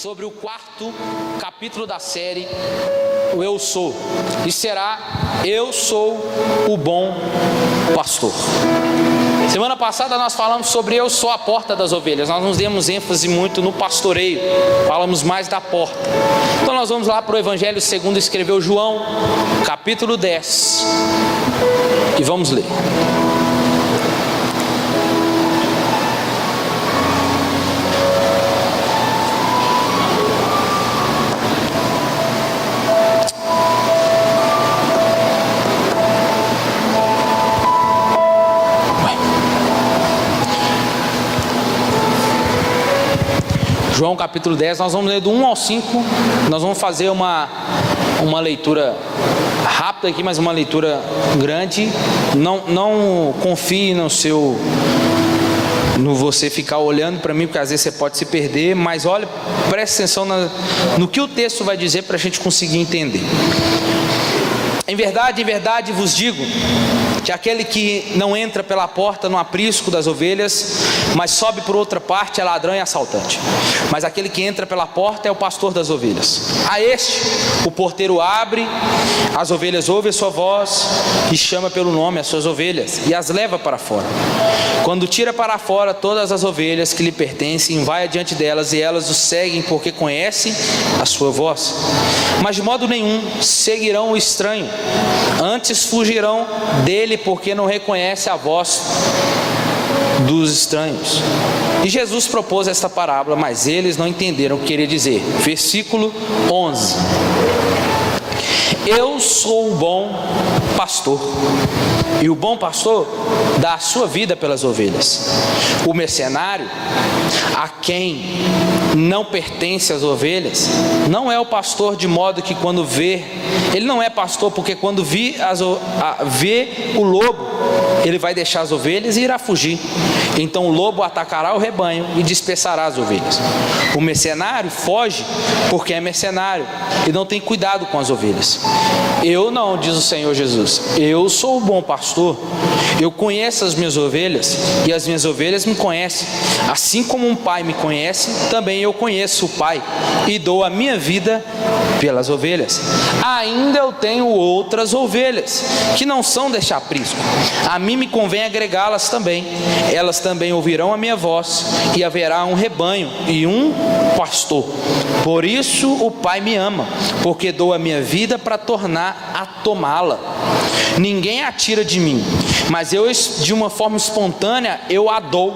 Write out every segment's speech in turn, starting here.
sobre o quarto capítulo da série, o Eu Sou, e será Eu Sou o Bom Pastor. Semana passada nós falamos sobre Eu Sou a Porta das Ovelhas. Nós nos demos ênfase muito no pastoreio, falamos mais da porta. Então nós vamos lá para o Evangelho segundo escreveu João, capítulo 10, e vamos ler. João capítulo 10, nós vamos ler do 1 ao 5, nós vamos fazer uma leitura rápida aqui, mas uma leitura grande. Não confie no você ficar olhando para mim, porque às vezes você pode se perder, mas olha, preste atenção no que o texto vai dizer para a gente conseguir entender. Em verdade vos digo, que aquele que não entra pela porta no aprisco das ovelhas, mas sobe por outra parte é ladrão e assaltante. Mas aquele que entra pela porta é o pastor das ovelhas. A este o porteiro abre, as ovelhas ouvem a sua voz e chama pelo nome as suas ovelhas e as leva para fora. Quando tira para fora todas as ovelhas que lhe pertencem, vai adiante delas e elas o seguem porque conhecem a sua voz. Mas de modo nenhum seguirão o estranho, antes fugirão dele porque não reconhece a voz dos estranhos. E Jesus propôs esta parábola, mas eles não entenderam o que queria dizer. Versículo 11. Eu sou o bom pastor, e o bom pastor dá a sua vida pelas ovelhas. O mercenário, a quem não pertence as ovelhas, não é o pastor, de modo que quando vê, ele não é pastor, porque quando vê o lobo, ele vai deixar as ovelhas e irá fugir. Então o lobo atacará o rebanho e dispersará as ovelhas. O mercenário foge porque é mercenário e não tem cuidado com as ovelhas. Eu não, diz o Senhor Jesus, eu sou o bom pastor, eu conheço as minhas ovelhas e as minhas ovelhas me conhecem. Assim como um pai me conhece, também eu conheço o Pai e dou a minha vida pelas ovelhas. Ainda eu tenho outras ovelhas que não são deste aprisco. A mim me convém agregá-las também. Elas também ouvirão a minha voz e haverá um rebanho e um pastor. Por isso o Pai me ama, porque dou a minha vida para tornar a tomá-la. Ninguém a tira de mim, mas eu, de uma forma espontânea, eu a dou.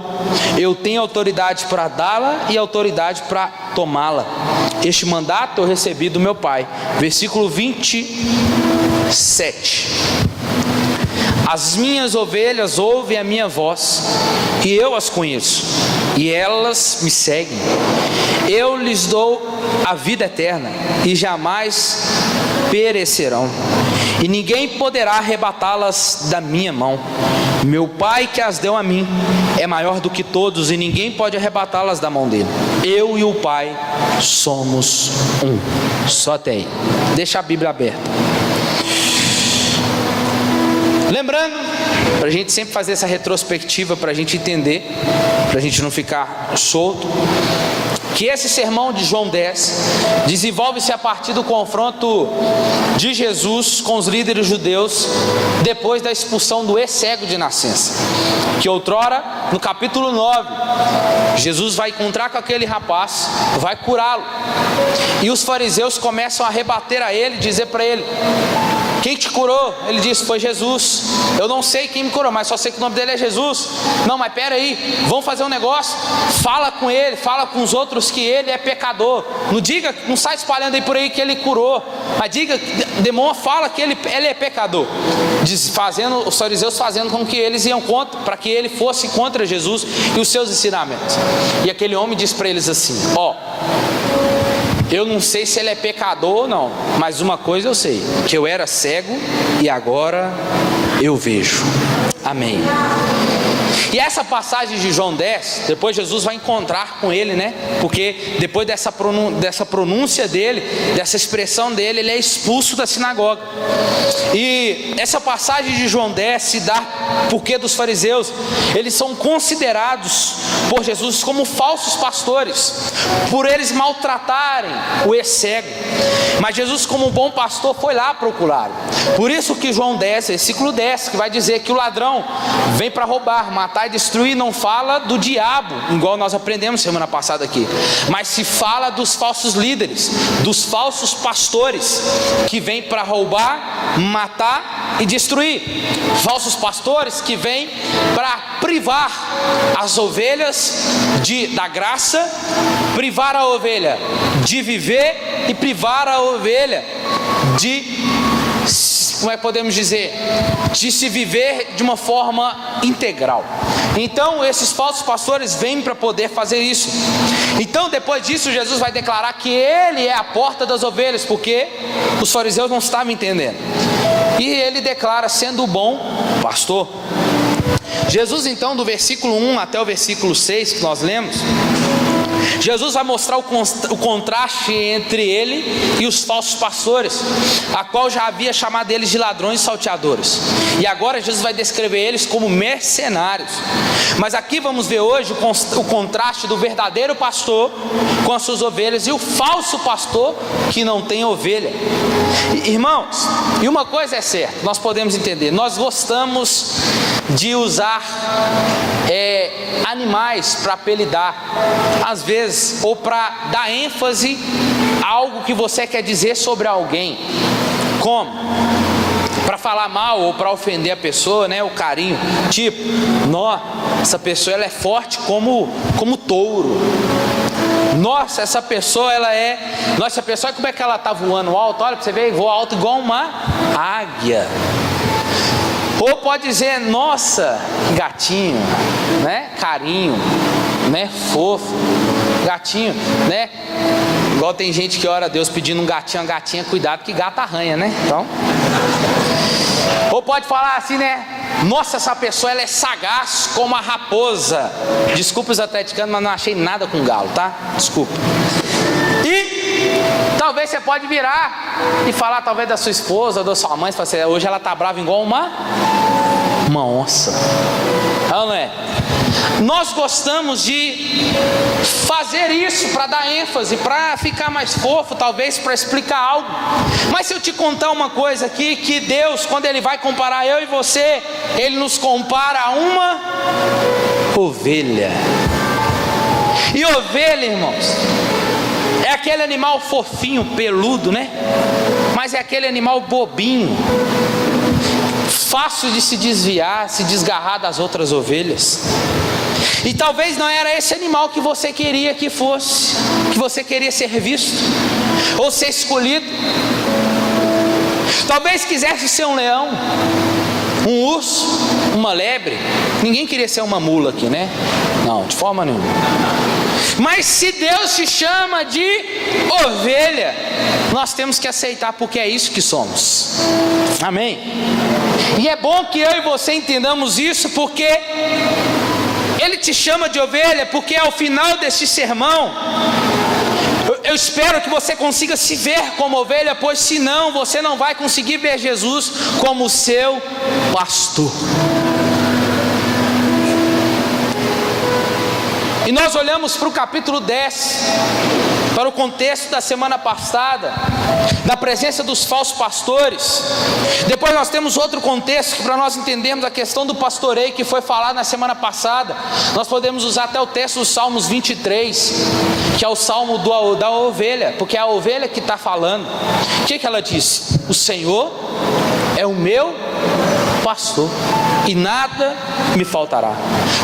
Eu tenho autoridade para dá-la e autoridade para tomá-la. Este mandato eu recebi do meu Pai. Versículo 27. As minhas ovelhas ouvem a minha voz, e eu as conheço, e elas me seguem. Eu lhes dou a vida eterna, e jamais perecerão, e ninguém poderá arrebatá-las da minha mão. Meu Pai que as deu a mim é maior do que todos, e ninguém pode arrebatá-las da mão dele. Eu e o Pai somos um. Só até aí. Deixa a Bíblia aberta. Lembrando, para a gente sempre fazer essa retrospectiva, para a gente entender, para a gente não ficar solto, que esse sermão de João 10 desenvolve-se a partir do confronto de Jesus com os líderes judeus depois da expulsão do ex-cego de nascença, que outrora, no capítulo 9, Jesus vai encontrar com aquele rapaz, vai curá-lo, e os fariseus começam a rebater a ele, dizer para ele: quem te curou? Ele disse: foi Jesus. Eu não sei quem me curou, mas só sei que o nome dele é Jesus. Não, mas pera aí, vamos fazer um negócio. Fala com ele, fala com os outros que ele é pecador. Não sai espalhando aí por aí que ele curou, mas diga, fala que ele é pecador. Os fariseus fazendo com que eles iam contra, para que ele fosse contra Jesus e os seus ensinamentos. E aquele homem disse para eles assim: eu não sei se ele é pecador ou não, mas uma coisa eu sei, que eu era cego e agora eu vejo. Amém. E essa passagem de João 10, depois Jesus vai encontrar com ele, né? Porque depois dessa pronúncia dele, dessa expressão dele, ele é expulso da sinagoga. E essa passagem de João 10 se dá porque dos fariseus, eles são considerados por Jesus como falsos pastores, por eles maltratarem o ex-cego. Mas Jesus, como bom pastor, foi lá procurá-lo. Por isso que João 10, versículo 10, que vai dizer que o ladrão vem para roubar, matar e destruir, não fala do diabo, igual nós aprendemos semana passada aqui, mas se fala dos falsos líderes, dos falsos pastores, que vêm para roubar, matar e destruir. Falsos pastores que vêm para privar as ovelhas da graça, privar a ovelha de viver e privar a ovelha de, como é que podemos dizer, de se viver de uma forma integral. Então esses falsos pastores vêm para poder fazer isso. Então depois disso Jesus vai declarar que ele é a porta das ovelhas, porque os fariseus não estavam entendendo. E ele declara sendo o bom pastor. Jesus então, do versículo 1 até o versículo 6 que nós lemos, Jesus vai mostrar o contraste entre ele e os falsos pastores, a qual já havia chamado eles de ladrões e salteadores. E agora Jesus vai descrever eles como mercenários. Mas aqui vamos ver hoje o contraste do verdadeiro pastor com as suas ovelhas e o falso pastor que não tem ovelha. Irmãos, e uma coisa é certa, nós podemos entender, nós gostamos de usar animais para apelidar, às vezes, ou para dar ênfase a algo que você quer dizer sobre alguém. Como? Para falar mal ou para ofender a pessoa, né? O carinho, tipo, essa pessoa ela é forte como touro. Nossa, essa pessoa como é que ela está voando alto? Olha para você ver, voa alto igual uma águia. Ou pode dizer, nossa, que gatinho, né? Carinho, né? Fofo, gatinho, né? Igual tem gente que ora a Deus pedindo um gatinho, uma gatinha, cuidado que gato arranha, né? Então, ou pode falar assim, né? Nossa, essa pessoa ela é sagaz como a raposa. Desculpa os atleticanos, mas não achei nada com galo, tá? Desculpa. E talvez você pode virar e falar talvez da sua esposa, da sua mãe, você, hoje ela tá brava igual uma onça. Não é? Nós gostamos de fazer isso para dar ênfase, para ficar mais fofo, talvez para explicar algo. Mas se eu te contar uma coisa aqui, que Deus, quando Ele vai comparar eu e você, Ele nos compara a uma ovelha. E ovelha, irmãos, é aquele animal fofinho, peludo, né? Mas é aquele animal bobinho, fácil de se desviar, se desgarrar das outras ovelhas. E talvez não era esse animal que você queria que fosse, que você queria ser visto ou ser escolhido. Talvez quisesse ser um leão, um urso, uma lebre. Ninguém queria ser uma mula aqui, né? Não, de forma nenhuma. Mas se Deus te chama de ovelha, nós temos que aceitar, porque é isso que somos. Amém? E é bom que eu e você entendamos isso, porque Ele te chama de ovelha, porque ao final deste sermão, eu espero que você consiga se ver como ovelha, pois senão você não vai conseguir ver Jesus como seu pastor. E nós olhamos para o capítulo 10, para o contexto da semana passada, da presença dos falsos pastores. Depois nós temos outro contexto para nós entendermos a questão do pastoreio que foi falado na semana passada. Nós podemos usar até o texto dos Salmos 23, que é o salmo da ovelha, porque é a ovelha que está falando. O que ela disse? O Senhor é o meu pastor e nada me faltará.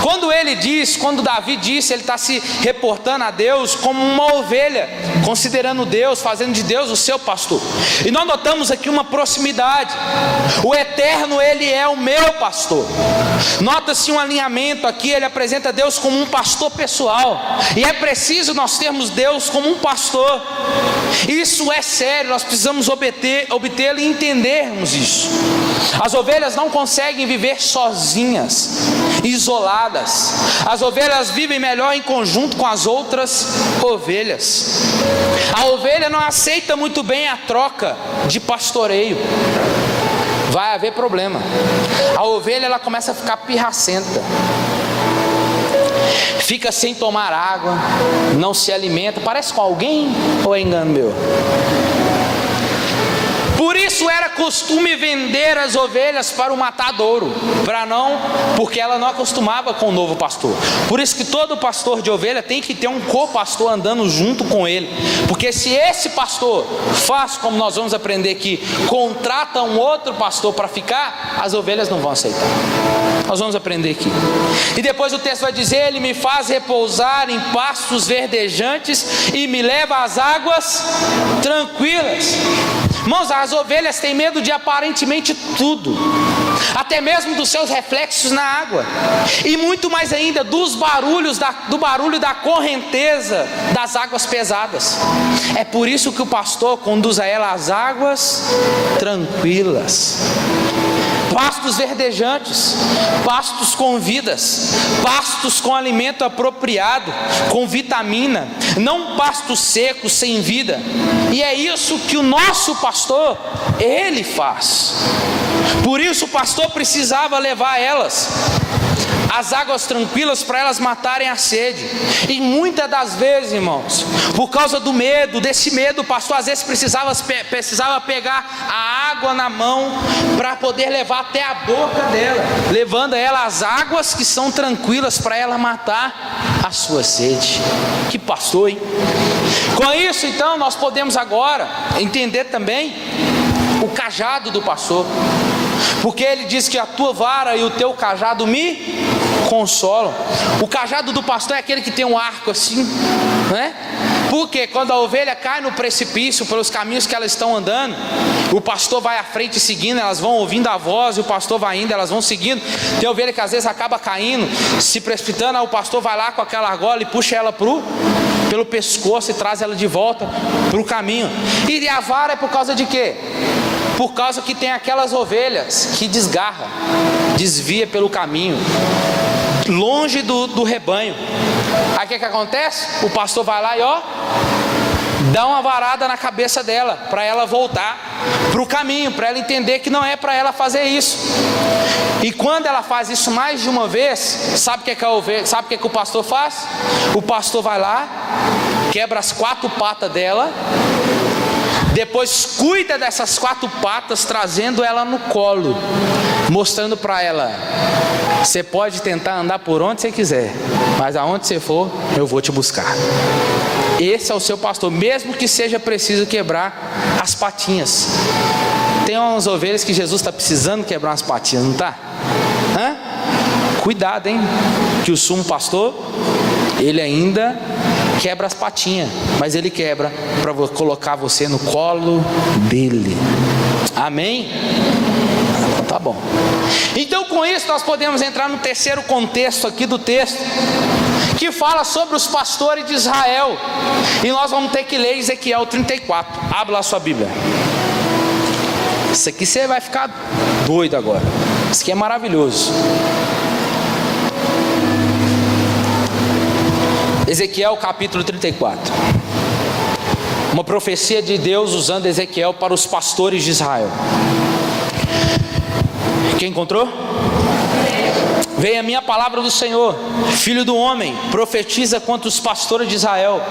Quando Davi disse, ele está se reportando a Deus como uma ovelha, considerando Deus, fazendo de Deus o seu pastor. E nós notamos aqui uma proximidade. O Eterno, Ele é o meu pastor. Nota-se um alinhamento aqui. Ele apresenta Deus como um pastor pessoal, e é preciso nós termos Deus como um pastor. Isso é sério, nós precisamos obtê-lo e entendermos isso. As ovelhas não conseguem viver sozinhas. isoladas. As ovelhas vivem melhor em conjunto com as outras ovelhas. A ovelha não aceita muito bem a troca de pastoreio. Vai haver problema. A ovelha ela começa a ficar pirracenta, fica sem tomar água, não se alimenta. Parece com alguém ou é engano meu? Por isso era costume vender as ovelhas para o matadouro, porque ela não acostumava com o novo pastor. Por isso que todo pastor de ovelha tem que ter um co-pastor andando junto com ele, porque se esse pastor faz, como nós vamos aprender aqui, contrata um outro pastor para ficar, as ovelhas não vão aceitar. Nós vamos aprender aqui. E depois o texto vai dizer: ele me faz repousar em pastos verdejantes e me leva às águas tranquilas. Irmãos, as ovelhas têm medo de aparentemente tudo, até mesmo dos seus reflexos na água, e muito mais ainda do barulho da correnteza das águas pesadas. É por isso que o pastor conduz a ela às águas tranquilas. Pastos verdejantes, pastos com vidas, pastos com alimento apropriado, com vitamina, não pastos secos sem vida. E é isso que o nosso pastor, ele faz. Por isso o pastor precisava levar elas às águas tranquilas para elas matarem a sede. E muitas das vezes, irmãos, por causa do medo, desse medo, o pastor às vezes precisava pegar a água na mão para poder levar até a boca dela, levando ela às águas que são tranquilas para ela matar a sua sede. Que pastor, hein? Com isso, então, nós podemos agora entender também o cajado do pastor, porque ele diz que a tua vara e o teu cajado me consolam. O cajado do pastor é aquele que tem um arco assim, né? Porque quando a ovelha cai no precipício pelos caminhos que elas estão andando, o pastor vai à frente seguindo, elas vão ouvindo a voz e o pastor vai indo, elas vão seguindo. Tem ovelha que às vezes acaba caindo, se precipitando, aí o pastor vai lá com aquela argola e puxa ela pelo pescoço e traz ela de volta para o caminho. E a vara é por causa de quê? Por causa que tem aquelas ovelhas que desvia pelo caminho, longe do rebanho. Aí o que acontece? O pastor vai lá e dá uma varada na cabeça dela, para ela voltar para o caminho, para ela entender que não é para ela fazer isso. E quando ela faz isso mais de uma vez, sabe o que o pastor faz? O pastor vai lá, quebra as 4 patas dela, depois cuida dessas 4 patas, trazendo ela no colo, mostrando para ela: você pode tentar andar por onde você quiser, mas aonde você for, eu vou te buscar. Esse é o seu pastor, mesmo que seja preciso quebrar as patinhas. Tem umas ovelhas que Jesus está precisando quebrar umas patinhas, não está? Cuidado, hein? Que o sumo pastor, ele ainda quebra as patinhas, mas ele quebra para colocar você no colo dele. Amém? Tá bom. Então, com isso nós podemos entrar no terceiro contexto aqui do texto, que fala sobre os pastores de Israel. E nós vamos ter que ler Ezequiel 34. Abra lá a sua Bíblia. Isso aqui você vai ficar doido agora. Isso aqui é maravilhoso. Ezequiel capítulo 34. Uma profecia de Deus usando Ezequiel para os pastores de Israel. Quem encontrou? Veio a minha palavra do Senhor: filho do homem, profetiza contra os pastores de Israel.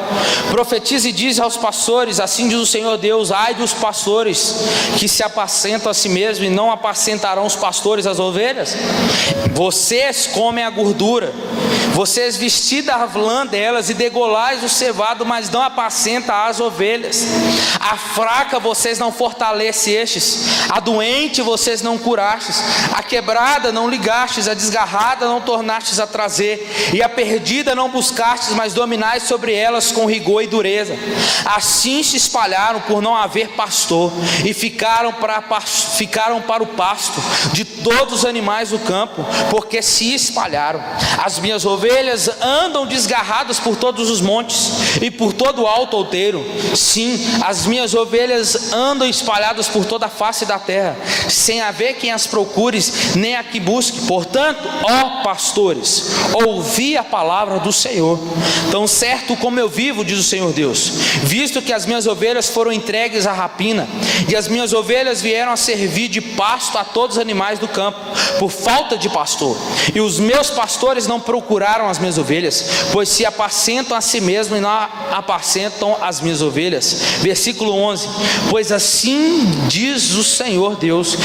Profetiza e diz aos pastores: assim diz o Senhor Deus, ai dos pastores que se apacentam a si mesmos e não apacentarão os pastores as ovelhas. Vocês comem a gordura, vocês vestida a lã delas e degolais o cevado, mas não apacenta as ovelhas. A fraca vocês não fortalecestes, a doente vocês não curastes, a quebrada não ligastes, a desgarrada não tornastes a trazer, e a perdida não buscastes, mas dominais sobre elas com rigor e dureza. Assim se espalharam por não haver pastor, e ficaram para o pasto de todos os animais do campo, porque se espalharam. As minhas ovelhas ovelhas andam desgarradas por todos os montes e por todo o alto outeiro. Sim, as minhas ovelhas andam espalhadas por toda a face da terra, sem haver quem as procure, nem a que busque. Portanto, ó pastores, ouvi a palavra do Senhor. Tão certo como eu vivo, diz o Senhor Deus, visto que as minhas ovelhas foram entregues à rapina, e as minhas ovelhas vieram a servir de pasto a todos os animais do campo, por falta de pastor, e os meus pastores não procuraram as minhas ovelhas, pois se apacentam a si mesmos e não apacentam as minhas ovelhas. Versículo 11: pois assim diz o Senhor Deus,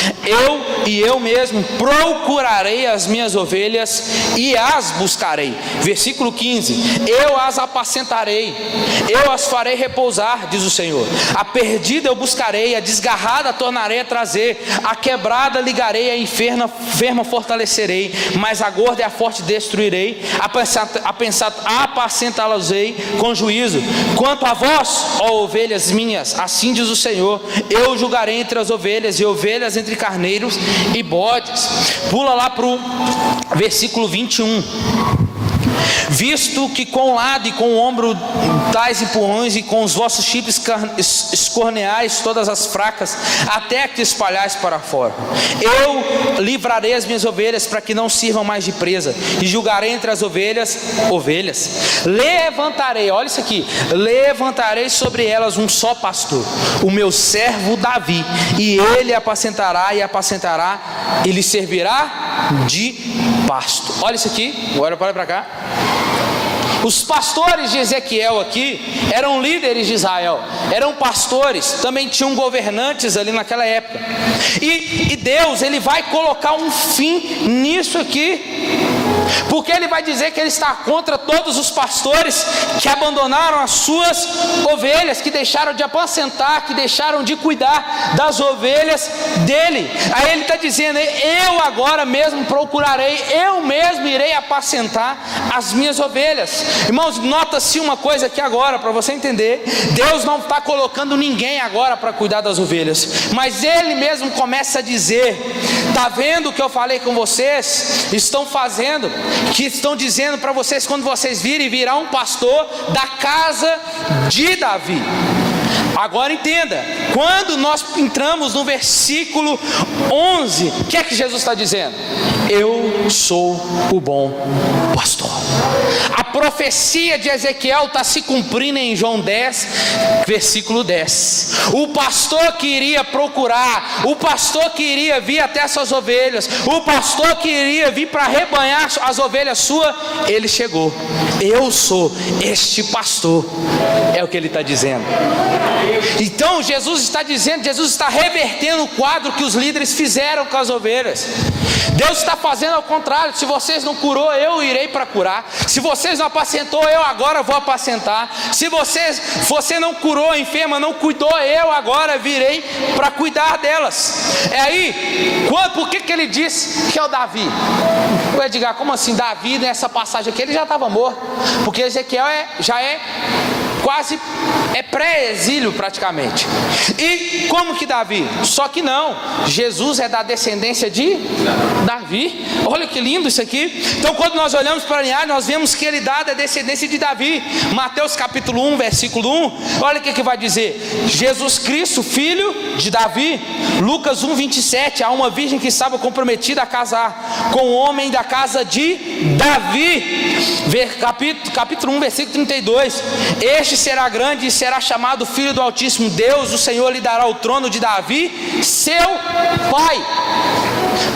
eu mesmo procurarei as minhas ovelhas e as buscarei. Versículo 15: eu as apacentarei, eu as farei repousar, diz o Senhor. A perdida eu buscarei, a desgarrada tornarei a trazer, a quebrada ligarei, a enferma fortalecerei, mas a gorda e a forte destruirei, apacentá-las-ei com juízo. Quanto a vós, ó ovelhas minhas, assim diz o Senhor, eu julgarei entre as ovelhas e ovelhas entre carneiros e bodes. Pula lá para o versículo 21. Visto que com o lado e com o ombro dais empurrões, e com os vossos chifres escorneais todas as fracas, até que espalhais para fora, eu livrarei as minhas ovelhas para que não sirvam mais de presa, e julgarei entre as ovelhas. Levantarei, olha isso aqui, levantarei sobre elas um só pastor, o meu servo Davi, e ele apacentará e lhe servirá de pasto. Olha isso aqui, agora olha para cá. Os pastores de Ezequiel aqui eram líderes de Israel, eram pastores, também tinham governantes ali naquela época. E Deus, ele vai colocar um fim nisso aqui, porque ele vai dizer que ele está contra todos os pastores que abandonaram as suas ovelhas, que deixaram de apacentar, que deixaram de cuidar das ovelhas dele. Aí ele está dizendo: eu agora mesmo procurarei, eu mesmo irei apacentar as minhas ovelhas. Irmãos, nota-se uma coisa aqui agora, para você entender: Deus não está colocando ninguém agora para cuidar das ovelhas, mas ele mesmo começa a dizer: está vendo o que eu falei com vocês? Estão fazendo, que estão dizendo para vocês, quando vocês virem, virá um pastor da casa de Davi. Agora entenda, quando nós entramos no versículo 11, o que é que Jesus está dizendo? Eu sou o bom pastor. A profecia de Ezequiel está se cumprindo em João 10, versículo 10. O pastor que iria procurar, o pastor que iria vir até essas ovelhas, o pastor que iria vir para rebanhar as ovelhas suas, ele chegou. Eu sou este pastor, é o que ele está dizendo. Então Jesus está dizendo, Jesus está revertendo o quadro que os líderes fizeram com as ovelhas. Deus está fazendo ao contrário. Se vocês não curou, eu irei para curar. Se vocês não apacentou, eu agora vou apacentar. Se você não curou a enferma, não cuidou, eu agora virei para cuidar delas. É aí, por que ele diz que é o Davi? O Edgar, como assim Davi? Nessa passagem aqui ele já estava morto, porque Ezequiel já é quase pré-exílio praticamente. E como que Davi? Só que não, Jesus é da descendência de Davi. Olha que lindo isso aqui. Então quando nós olhamos para a linhagem, nós vemos que ele dá da descendência de Davi. Mateus capítulo 1, versículo 1, olha o que vai dizer: Jesus Cristo, filho de Davi. Lucas 1, 27, há uma virgem que estava comprometida a casar com um homem da casa de Davi. Capítulo 1, versículo 32, este será grande e será chamado Filho do Altíssimo. Deus, o Senhor, lhe dará o trono de Davi, seu pai.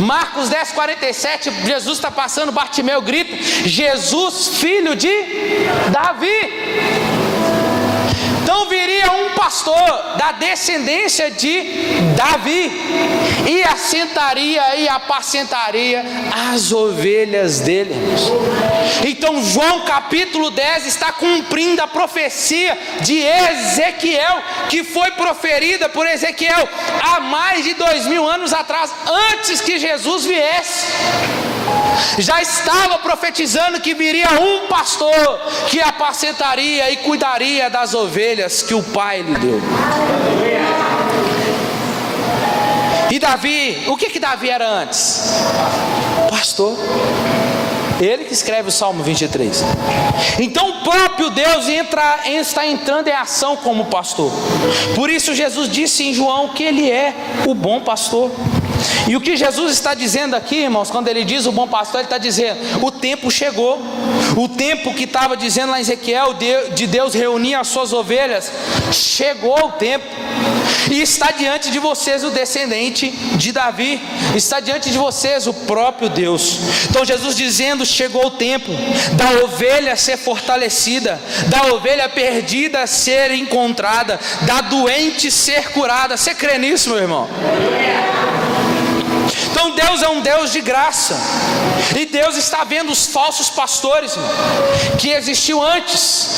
Marcos 10, 47, Jesus está passando, Bartimeu grita: Jesus, filho de Davi. Então viria um pastor da descendência de Davi e assentaria e apacentaria as ovelhas dele. Então João capítulo 10 está cumprindo a profecia de Ezequiel, que foi proferida por Ezequiel há mais de 2000 anos atrás, antes que Jesus viesse. Já estava profetizando que viria um pastor que apacentaria e cuidaria das ovelhas que o pai lhe deu. E Davi, o que Davi era antes? Pastor. Ele que escreve o Salmo 23. Então o próprio Deus está entrando em ação como pastor. Por isso Jesus disse em João que Ele é o bom pastor. E o que Jesus está dizendo aqui, irmãos, quando Ele diz o bom pastor, Ele está dizendo, o tempo chegou. O tempo que estava dizendo lá em Ezequiel, de Deus reunir as suas ovelhas, chegou o tempo. E está diante de vocês o descendente de Davi, está diante de vocês o próprio Deus. Então Jesus dizendo, chegou o tempo da ovelha ser fortalecida, da ovelha perdida ser encontrada, da doente ser curada. Você crê nisso, meu irmão? Então Deus é um Deus de graça, e Deus está vendo os falsos pastores, irmão, que existiu antes,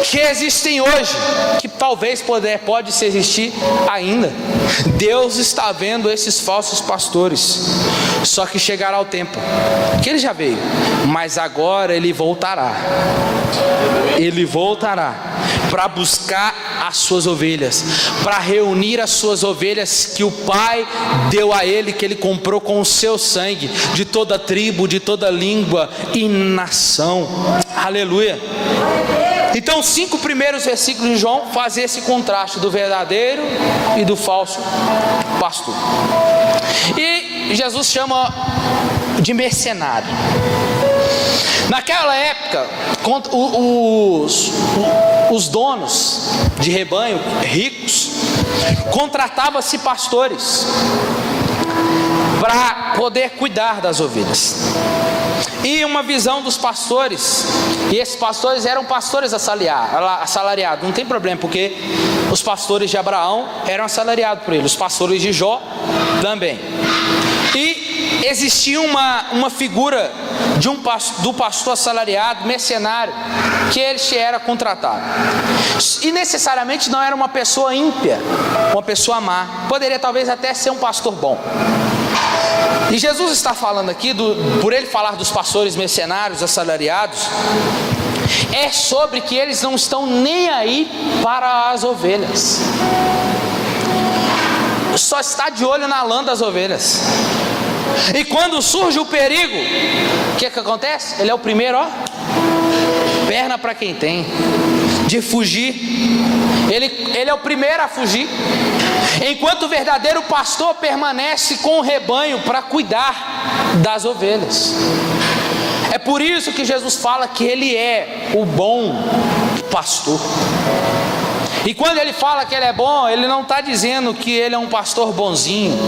que existem hoje, que talvez pode se existir ainda. Deus está vendo esses falsos pastores. Só que chegará o tempo que Ele já veio, mas agora Ele voltará. Ele voltará para buscar as suas ovelhas, para reunir as suas ovelhas que o Pai deu a Ele, que Ele comprou com o seu sangue, de toda tribo, de toda língua e nação. Aleluia. Então os 5 primeiros versículos de João fazem esse contraste do verdadeiro e do falso pastor. E Jesus chama de mercenário. Naquela época, os donos de rebanho ricos contratavam-se pastores para poder cuidar das ovelhas. E uma visão dos pastores, e esses pastores eram pastores assalariados, não tem problema, porque os pastores de Abraão eram assalariados por ele, os pastores de Jó também. E existia uma figura do pastor assalariado, mercenário, que ele era contratado. E necessariamente não era uma pessoa ímpia, uma pessoa má, poderia talvez até ser um pastor bom. E Jesus está falando aqui, por Ele falar dos pastores mercenários, assalariados, é sobre que eles não estão nem aí para as ovelhas, só está de olho na lã das ovelhas. E quando surge o perigo, o que acontece? Ele é o primeiro, perna para quem tem, de fugir. Ele é o primeiro a fugir, enquanto o verdadeiro pastor permanece com o rebanho para cuidar das ovelhas. É por isso que Jesus fala que Ele é o bom pastor. E quando Ele fala que Ele é bom, Ele não está dizendo que Ele é um pastor bonzinho,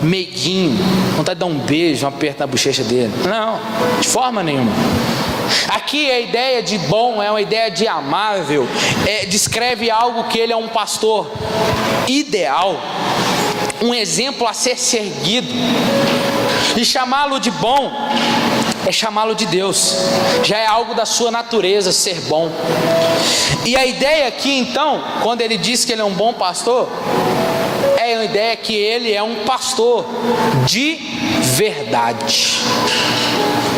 meiguinho, vontade de dar um beijo, um aperto na bochecha dele. Não, de forma nenhuma. Aqui a ideia de bom é uma ideia de amável, descreve algo que Ele é um pastor ideal, um exemplo a ser seguido. E chamá-lo de bom é chamá-lo de Deus, já é algo da sua natureza ser bom. E a ideia aqui então, quando Ele diz que Ele é um bom pastor, é a ideia que Ele é um pastor de verdade.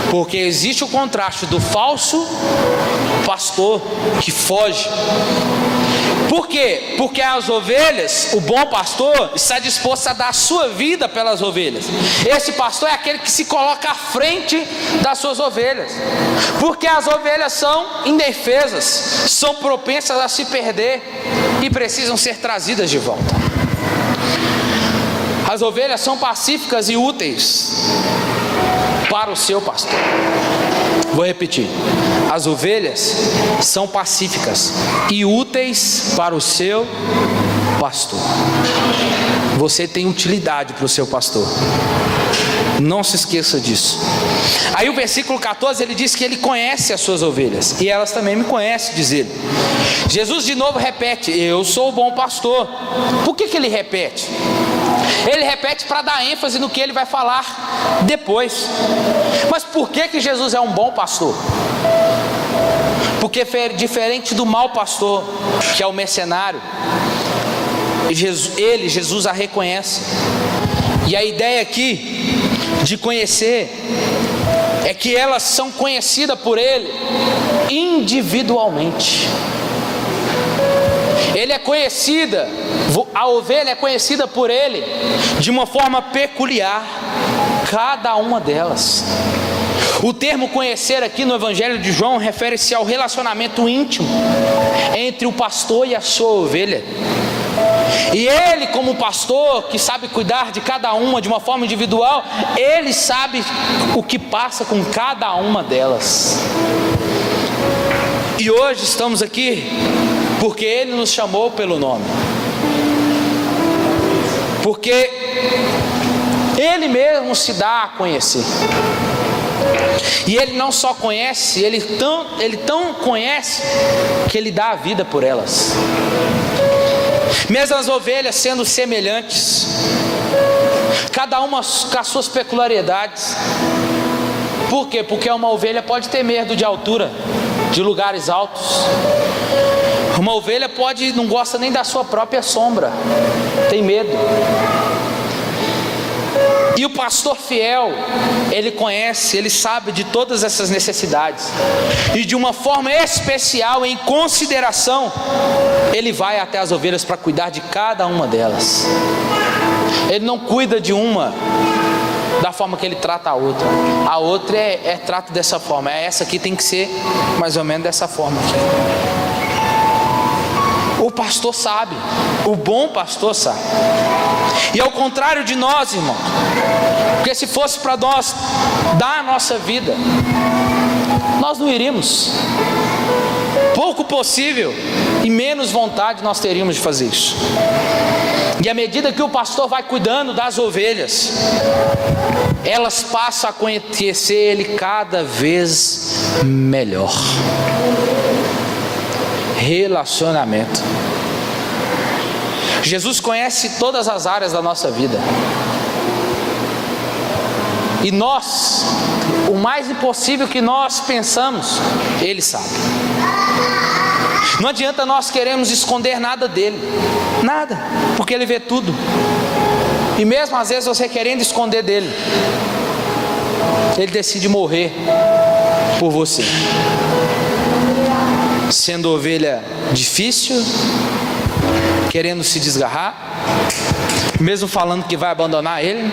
Porque existe o contraste do falso pastor que foge. Por quê? Porque as ovelhas, o bom pastor está disposto a dar a sua vida pelas ovelhas. Esse pastor é aquele que se coloca à frente das suas ovelhas, porque as ovelhas são indefesas, são propensas a se perder e precisam ser trazidas de volta. As ovelhas são pacíficas e úteis para o seu pastor. Vou repetir: as ovelhas são pacíficas e úteis para o seu pastor. Você tem utilidade para o seu pastor, não se esqueça disso. Aí o versículo 14 ele diz que Ele conhece as suas ovelhas, e elas também me conhecem, diz Ele. Jesus de novo repete: eu sou o bom pastor. Por que Ele repete? Ele repete para dar ênfase no que Ele vai falar depois. Mas por que Jesus é um bom pastor? Porque diferente do mau pastor, que é o mercenário, Jesus a reconhece. E a ideia aqui de conhecer é que elas são conhecidas por Ele individualmente. Ele é conhecida, a ovelha é conhecida por Ele de uma forma peculiar, cada uma delas. O termo conhecer aqui no Evangelho de João refere-se ao relacionamento íntimo entre o pastor e a sua ovelha. E ele, como pastor que sabe cuidar de cada uma de uma forma individual, ele sabe o que passa com cada uma delas. E hoje estamos aqui porque ele nos chamou pelo nome, porque ele mesmo se dá a conhecer. E ele não só conhece, ele tão conhece que ele dá a vida por elas. Mesmo as ovelhas sendo semelhantes, cada uma com as suas peculiaridades. Por quê? Porque uma ovelha pode ter medo de altura, de lugares altos. Uma ovelha não gosta nem da sua própria sombra, tem medo. E o pastor fiel, ele conhece, ele sabe de todas essas necessidades. E de uma forma especial, em consideração, ele vai até as ovelhas para cuidar de cada uma delas. Ele não cuida de uma da forma que ele trata a outra. A outra trata dessa forma. Essa aqui tem que ser mais ou menos dessa forma aqui. O pastor sabe, o bom pastor sabe. E ao contrário de nós, irmão, porque se fosse para nós dar a nossa vida, nós não iríamos. Pouco possível e menos vontade nós teríamos de fazer isso. E à medida que o pastor vai cuidando das ovelhas, elas passam a conhecer ele cada vez melhor. Relacionamento. Jesus conhece todas as áreas da nossa vida. E nós, o mais impossível que nós pensamos, Ele sabe. Não adianta nós queremos esconder nada dele, nada, porque Ele vê tudo. E mesmo às vezes você querendo esconder dele, Ele decide morrer por você. Sendo ovelha difícil, querendo se desgarrar, mesmo falando que vai abandonar ele,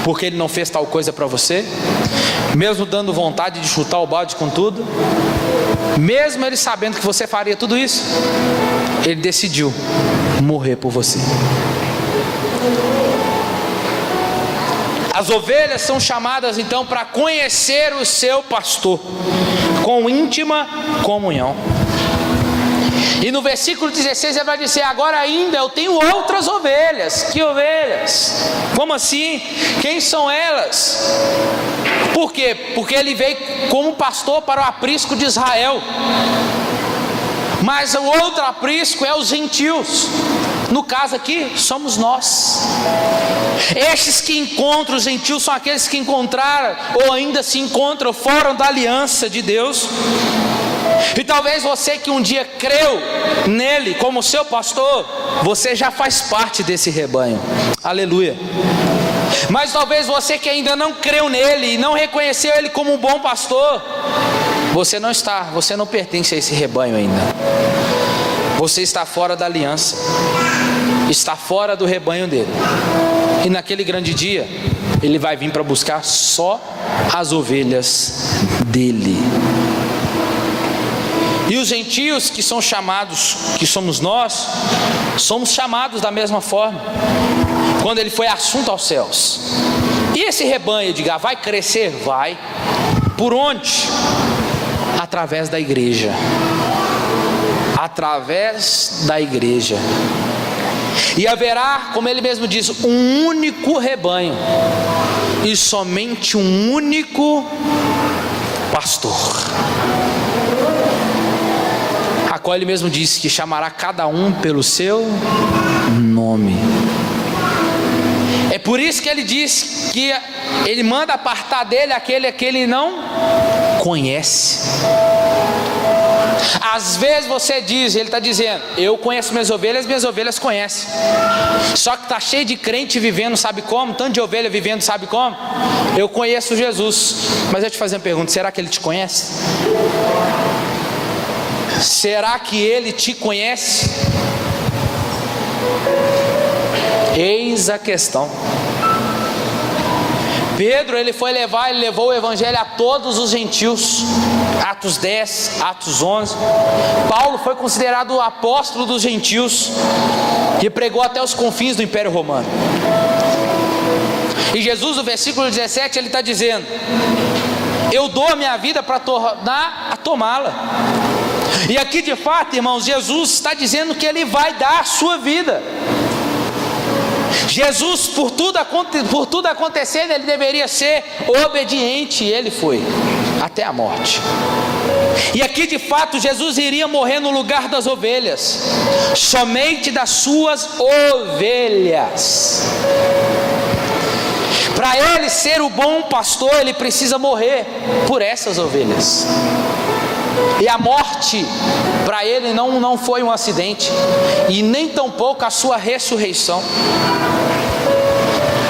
porque ele não fez tal coisa para você, mesmo dando vontade de chutar o balde com tudo, mesmo ele sabendo que você faria tudo isso, ele decidiu morrer por você. As ovelhas são chamadas então para conhecer o seu pastor com íntima comunhão. E no versículo 16 ele vai dizer: agora ainda eu tenho outras ovelhas. Que ovelhas? Como assim? Quem são elas? Por quê? Porque ele veio como pastor para o aprisco de Israel. Mas o outro aprisco é os gentios. No caso aqui, somos nós. Estes que encontram os gentios são aqueles que encontraram ou ainda se encontram fora da aliança de Deus. E talvez você que um dia creu nele como seu pastor, você já faz parte desse rebanho. Aleluia. Mas talvez você que ainda não creu nele e não reconheceu ele como um bom pastor, você não pertence a esse rebanho ainda. Você está fora da aliança, está fora do rebanho dele. E naquele grande dia, ele vai vir para buscar só as ovelhas dele. E os gentios que são chamados, que somos nós, somos chamados da mesma forma, quando ele foi assunto aos céus. E esse rebanho, diga, vai crescer? Vai. Por onde? Através da igreja. Através da igreja. E haverá, como ele mesmo diz, um único rebanho e somente um único pastor, a qual ele mesmo disse que chamará cada um pelo seu nome. É por isso que ele diz que ele manda apartar dele aquele que ele não conhece. Às vezes você diz, ele está dizendo, eu conheço minhas ovelhas conhecem. Só que está cheio de crente vivendo, sabe como? Tanto de ovelha vivendo, sabe como? Eu conheço Jesus. Mas eu te fazer uma pergunta, será que ele te conhece? Será que ele te conhece? Eis a questão. Pedro, ele levou o evangelho a todos os gentios. Atos 10, Atos 11. Paulo foi considerado o apóstolo dos gentios e pregou até os confins do Império Romano. E Jesus, no versículo 17, ele está dizendo: eu dou a minha vida para tornar a tomá-la. E aqui de fato, irmãos, Jesus está dizendo que ele vai dar a sua vida. Jesus, por tudo acontecendo, ele deveria ser obediente, e ele foi até a morte. E aqui de fato Jesus iria morrer no lugar das ovelhas, somente das suas ovelhas. Para ele ser o bom pastor, ele precisa morrer por essas ovelhas. E a morte para ele não foi um acidente, e nem tampouco a sua ressurreição.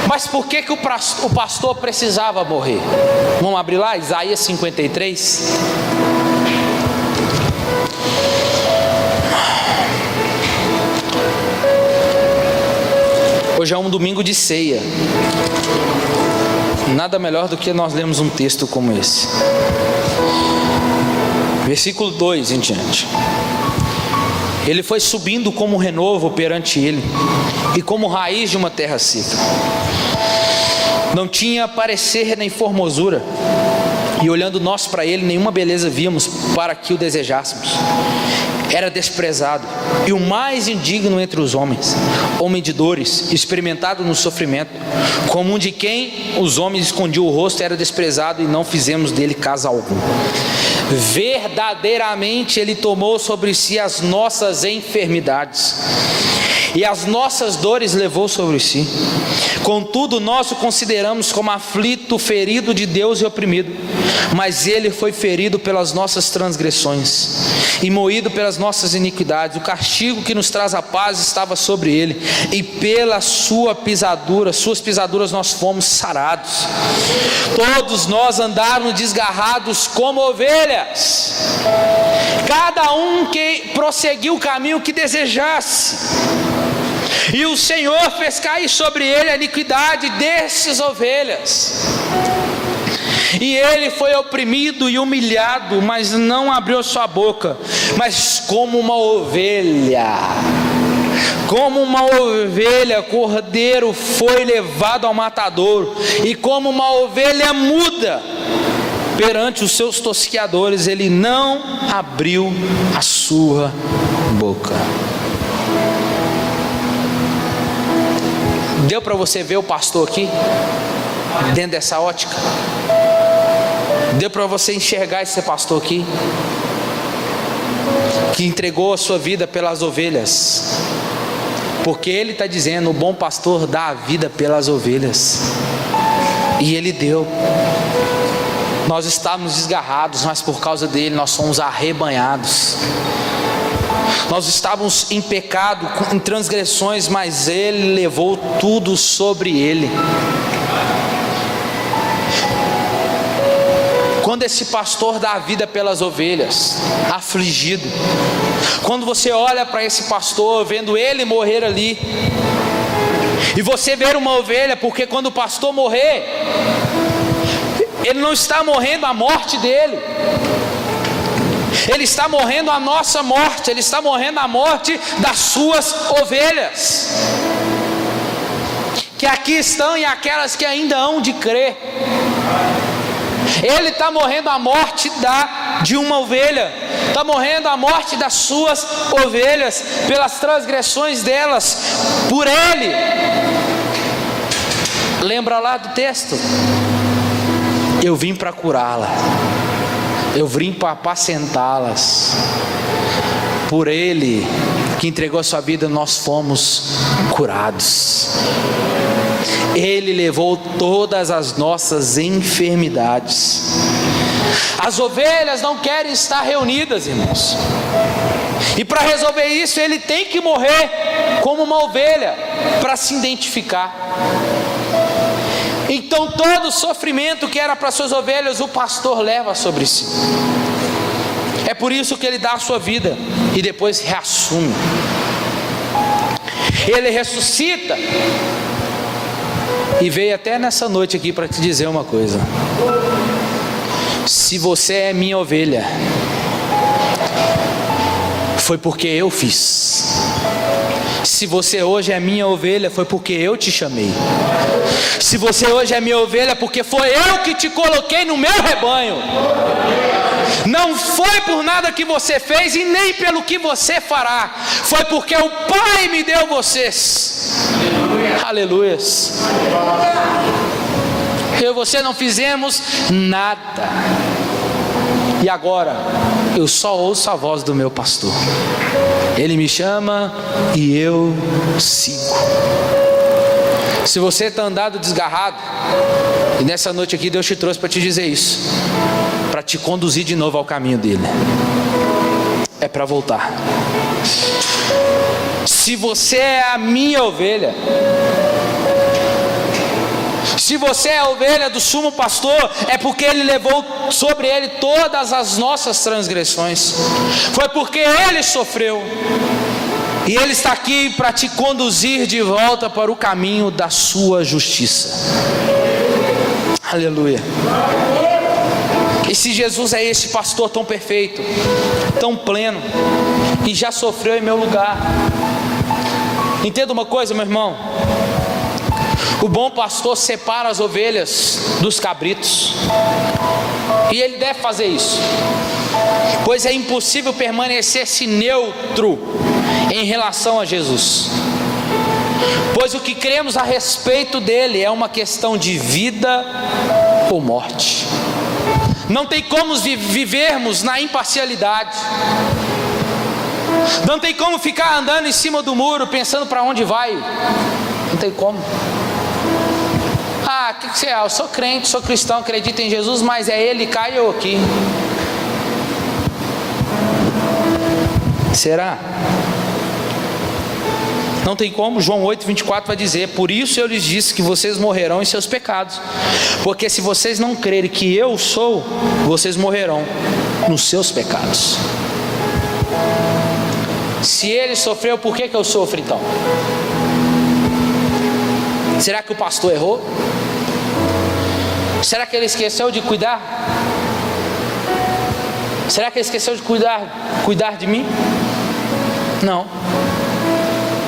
Mas por que o pastor precisava morrer? Vamos abrir lá, Isaías 53. Hoje é um domingo de ceia. Nada melhor do que nós lermos um texto como esse. Versículo 2 em diante. Ele foi subindo como renovo perante ele, e como raiz de uma terra seca. Não tinha parecer nem formosura, e olhando nós para ele, nenhuma beleza víamos para que o desejássemos. Era desprezado, e o mais indigno entre os homens, homem de dores, experimentado no sofrimento, como um de quem os homens escondiam o rosto. Era desprezado, e não fizemos dele caso algum. Verdadeiramente ele tomou sobre si as nossas enfermidades, e as nossas dores levou sobre si. Contudo, nós o consideramos como aflito, ferido de Deus e oprimido. Mas ele foi ferido pelas nossas transgressões e moído pelas nossas iniquidades. O castigo que nos traz a paz estava sobre ele, e pelas suas pisaduras nós fomos sarados. Todos nós andávamos desgarrados como ovelhas, cada um que prosseguiu o caminho que desejasse, e o Senhor fez cair sobre ele a iniquidade dessas ovelhas. E ele foi oprimido e humilhado, mas não abriu sua boca. Mas como uma ovelha, cordeiro foi levado ao matadouro, e como uma ovelha muda perante os seus tosqueadores, ele não abriu a sua boca. Deu para você ver o pastor aqui, dentro dessa ótica? Deu para você enxergar esse pastor aqui, que entregou a sua vida pelas ovelhas? Porque ele está dizendo: o bom pastor dá a vida pelas ovelhas, e ele deu. Nós estávamos desgarrados, mas por causa dele nós fomos arrebanhados. Nós estávamos em pecado, em transgressões, mas ele levou tudo sobre ele. Quando esse pastor dá a vida pelas ovelhas, afligido, quando você olha para esse pastor, vendo ele morrer ali, e você ver uma ovelha, porque quando o pastor morrer, ele não está morrendo a morte dele, ele está morrendo a nossa morte, ele está morrendo a morte das suas ovelhas, que aqui estão e aquelas que ainda hão de crer. Ele está morrendo a morte de uma ovelha, está morrendo a morte das suas ovelhas, pelas transgressões delas, por ele. Lembra lá do texto? Eu vim para curá-la, eu vim para apacentá-las. Por ele que entregou a sua vida, nós fomos curados. Ele levou todas as nossas enfermidades. As ovelhas não querem estar reunidas, irmãos, e para resolver isso, ele tem que morrer como uma ovelha, para se identificar. Então todo o sofrimento que era para suas ovelhas, o pastor leva sobre si. É por isso que ele dá a sua vida e depois reassume. Ele ressuscita. e veio até nessa noite aqui para te dizer uma coisa: se você é minha ovelha, foi porque eu fiz. Se você hoje é minha ovelha, foi porque eu te chamei. Se você hoje é minha ovelha, porque foi eu que te coloquei no meu rebanho. Não foi por nada que você fez e nem pelo que você fará. Foi porque o Pai me deu vocês. Aleluias. Eu e você não fizemos nada. E agora eu só ouço a voz do meu pastor. Ele me chama e eu sigo. Se você está andando desgarrado, e nessa noite aqui Deus te trouxe para te dizer isso, para te conduzir de novo ao caminho dele, é para voltar. Se você é a minha ovelha, se você é a ovelha do sumo pastor, é porque ele levou sobre ele todas as nossas transgressões. Foi porque ele sofreu. E ele está aqui para te conduzir de volta para o caminho da sua justiça. Aleluia. E se Jesus é esse pastor tão perfeito, tão pleno, e já sofreu em meu lugar, entenda uma coisa, meu irmão: o bom pastor separa as ovelhas dos cabritos, e ele deve fazer isso, pois é impossível permanecer-se neutro em relação a Jesus, pois o que cremos a respeito dele é uma questão de vida ou morte. Não tem como vivermos na imparcialidade. Não tem como ficar andando em cima do muro pensando para onde vai. Não tem como. O que você é? Eu sou crente, sou cristão, acredito em Jesus, mas é ele cá e eu aqui. Será? Não tem como. João 8:24 vai dizer: por isso eu lhes disse que vocês morrerão em seus pecados, porque se vocês não crerem que eu sou, vocês morrerão nos seus pecados. Se ele sofreu, por que eu sofro então? Será que o pastor errou? Será que ele esqueceu de cuidar? Será que ele esqueceu de cuidar de mim? Não.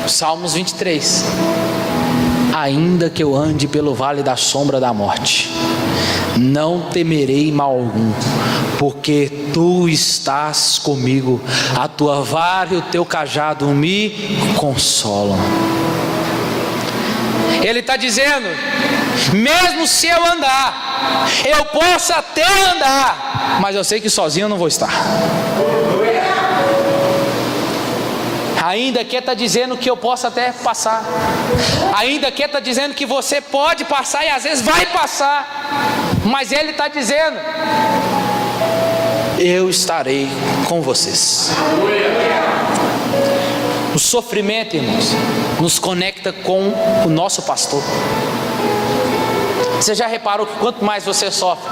Salmos 23: ainda que eu ande pelo vale da sombra da morte, não temerei mal algum, porque tu estás comigo, a tua vara e o teu cajado me consolam. Ele está dizendo: mesmo se eu andar, eu posso até andar, mas eu sei que sozinho eu não vou estar. Ainda que está dizendo que eu posso até passar, ainda que está dizendo que você pode passar e às vezes vai passar, mas ele está dizendo: eu estarei com vocês. O sofrimento, irmãos, nos conecta com o nosso pastor. Você já reparou que quanto mais você sofre,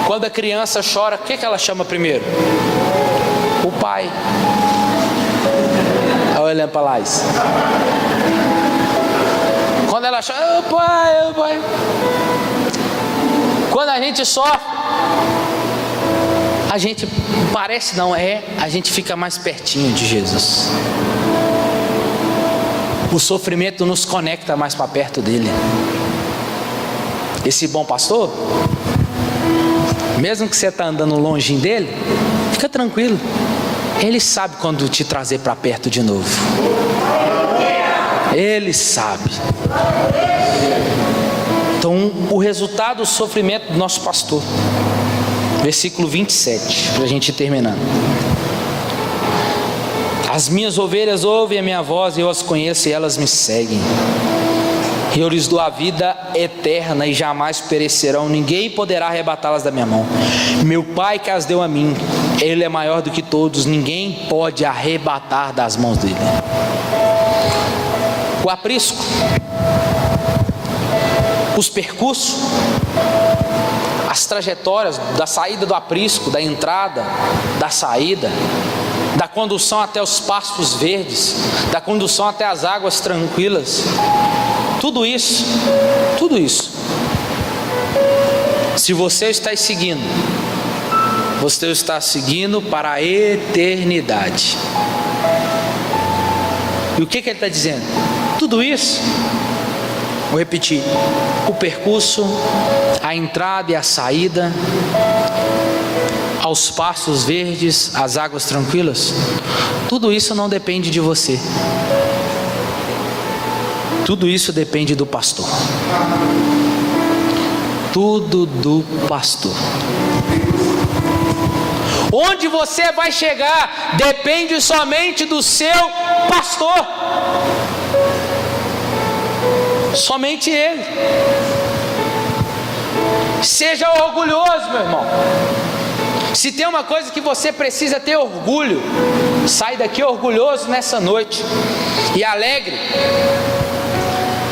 quando a criança chora, o que ela chama primeiro? O pai. Olha para lá isso. Quando ela chora, ô pai. Quando a gente sofre, a gente parece não é, a gente fica mais pertinho de Jesus. O sofrimento nos conecta mais para perto dele. Esse bom pastor, mesmo que você está andando longe dele, fica tranquilo. Ele sabe quando te trazer para perto de novo. Ele sabe. Então, o resultado do sofrimento do nosso pastor. Versículo 27, para a gente ir terminando. As minhas ovelhas ouvem a minha voz, eu as conheço e elas me seguem. Eu lhes dou a vida eterna e jamais perecerão, ninguém poderá arrebatá-las da minha mão. Meu Pai que as deu a mim, Ele é maior do que todos, ninguém pode arrebatar das mãos dele. O aprisco, os percursos, as trajetórias da saída do aprisco, da entrada, da saída, da condução até os pastos verdes, da condução até as águas tranquilas, tudo isso, se você está seguindo, você está seguindo para a eternidade. E o que ele está dizendo? Tudo isso, vou repetir, o percurso, a entrada e a saída, aos pastos verdes, às águas tranquilas, tudo isso não depende de você. Tudo isso depende do pastor. Tudo do pastor. Onde você vai chegar depende somente do seu pastor. Somente ele. Seja orgulhoso, meu irmão. Se tem uma coisa que você precisa ter orgulho, sai daqui orgulhoso nessa noite e alegre,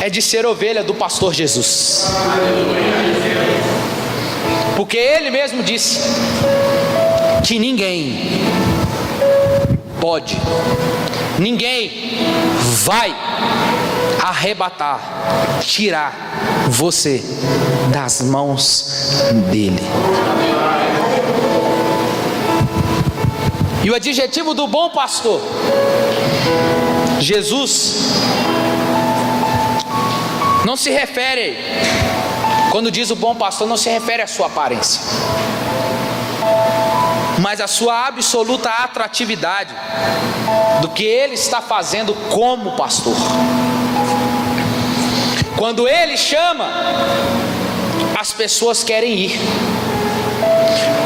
é de ser ovelha do pastor Jesus. Porque ele mesmo disse que ninguém pode, ninguém vai arrebatar, tirar você das mãos dele. E o adjetivo do bom pastor, Jesus, não se refere, quando diz o bom pastor, não se refere à sua aparência, mas à sua absoluta atratividade do que ele está fazendo como pastor. Quando ele chama, as pessoas querem ir.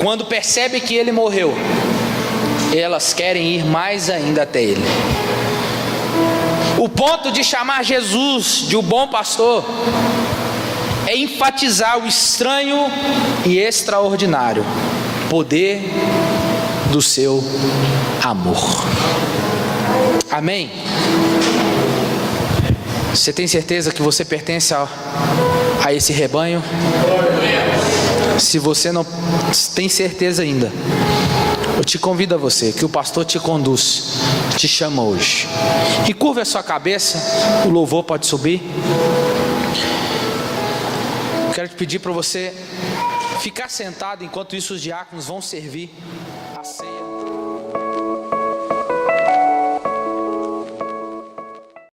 Quando percebe que ele morreu, elas querem ir mais ainda até ele. O ponto de chamar Jesus de o bom pastor é enfatizar o estranho e extraordinário poder do seu amor. Amém? Você tem certeza que você pertence a esse rebanho? Se você não tem certeza ainda, eu te convido a você, que o pastor te conduz, te chama hoje. E curva a sua cabeça, o louvor pode subir. Quero te pedir para você ficar sentado enquanto isso os diáconos vão servir a ceia.